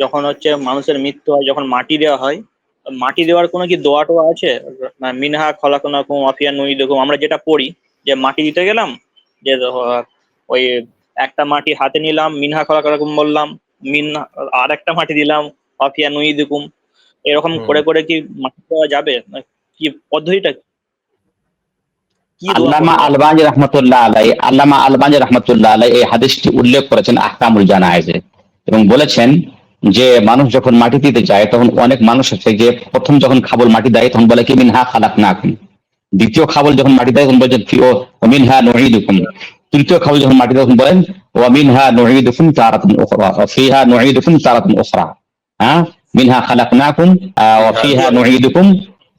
যখন হচ্ছে মানুষের মৃত্যু হয়, যখন মাটি দেওয়া হয়, মাটি দেওয়ার কোনো কি দোয়া টোয়া আছে? মিনহা খলাকনাকুম ওয়া ফিহা নুঈদুকুম, আমরা যেটা পড়ি যে মাটি দিতে গেলাম, যে ওই একটা মাটি হাতে নিলাম, মিনহা খলাকনাকুম বললাম, মিনহা আর একটা মাটি দিলাম, ওয়া ফিহা নুঈদুকুম, এরকম হুম। করে করে কি মাটি দেওয়া যাবে? কি পদ্ধতিটা কি দোয়া আল্লামা পড়তে হবে? আলবানী রহমতুল্লাহ আলাই, আল্লামা আলবানী রহমতুল্লাহ আলাই এই হাদিসটি উল্লেখ করেছেন আহকামুল জানায়েজে, এবং বলেছেন যে মানুষ যখন মাটি দিতে যায় তখন অনেক মানুষ আছে যে প্রথম যখন খাবল মাটি দেয় তখন বলে কি মিনহা খালাকনাকুম, দ্বিতীয় খাবল যখন মাটি দেয় তখন বলছেন ফি ও মিনহা নুঈদুকুম, তৃতীয় খাবল যখন মাটি দেয় তখন বলেন ওয়া মিনহা নুঈদুকুম তারাতান উখরা ওয়া ফিহা নুঈদুকুম তারাতান উখরা। হ্যাঁ, মিনহা খালাকনাকুম ওয়া ফিহা নুঈদুকুম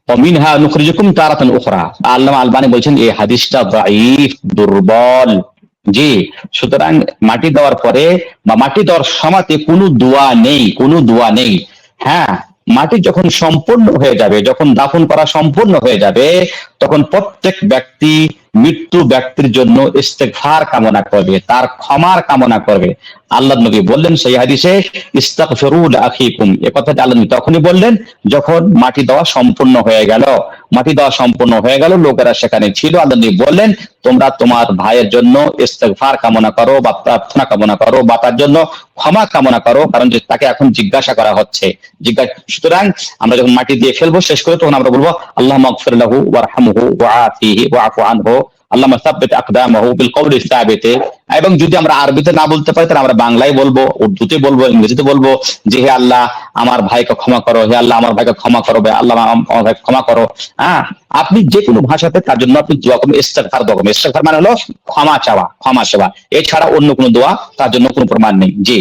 ওয়া মিনহা নুখরিজুকুম তারাতান উখরা। আল্লামা আলবানী বলছেন এই হাদিসটা দাঈফ, দুর্বল। জি, সুতরাং মাটি দেওয়ার পরে বা মাটি দেওয়ার সময়তে কোনো দোয়া নেই, কোনো দোয়া নেই। হ্যাঁ, মাটি যখন সম্পূর্ণ হয়ে যাবে, যখন দাফন করা সম্পূর্ণ হয়ে যাবে, তখন প্রত্যেক ব্যক্তি মৃত্যু ব্যক্তির জন্য ইস্তেগফার কামনা করবে, তার ক্ষমার কামনা করবে। আল্লাহ নবী বললেন সেই হাদিসে ইস্তাগফিরু লিআখিকুম, এই কথাটা আল্লাহ নবী তখনই বললেন যখন মাটি দেওয়া সম্পূর্ণ হয়ে গেল। মাটি দেওয়া সম্পূর্ণ হয়ে গেল, লোকেরা সেখানে ছিল, আল্লাহ নবী বললেন তোমরা তোমার ভাইয়ের জন্য ইস্তেগফার কামনা করো বা প্রার্থনা কামনা করো বা তার জন্য ক্ষমা কামনা করো, কারণ যে তাকে এখন জিজ্ঞাসা করা হচ্ছে। সুতরাং আমরা যখন মাটি দিয়ে ফেলবো শেষ করে তখন আমরা বলবো আল্লাহ মাগফির লাহু ওয়ারহামহু ওয়াআফিহি ওয়াআফু আনহু আল্লাহুম্মা সাব্বিত আকদামাহু বিল কওলি সাবিতে। এবং যদি আমরা আরবিতে না বলতে পারি তাহলে আমরা বাংলায় বলবো, উর্দুতে বলবো, ইংরেজিতে বলবো যে হে আল্লাহ আমার ভাইকে ক্ষমা করো, হে আল্লাহ আমার ভাইকে ক্ষমা করো, আল্লাহ আমার ভাইকে ক্ষমা করো। হ্যাঁ, আপনি যে কোনো ভাষাতে তার জন্য আপনি দোয়া করবেন, ইস্তেগফার দোয়া করবেন। ইস্তেগফার মানে হলো ক্ষমা চাওয়া, ক্ষমা চাওয়া, এছাড়া অন্য কোনো দোয়া তার জন্য কোনো প্রমাণ নেই। জি।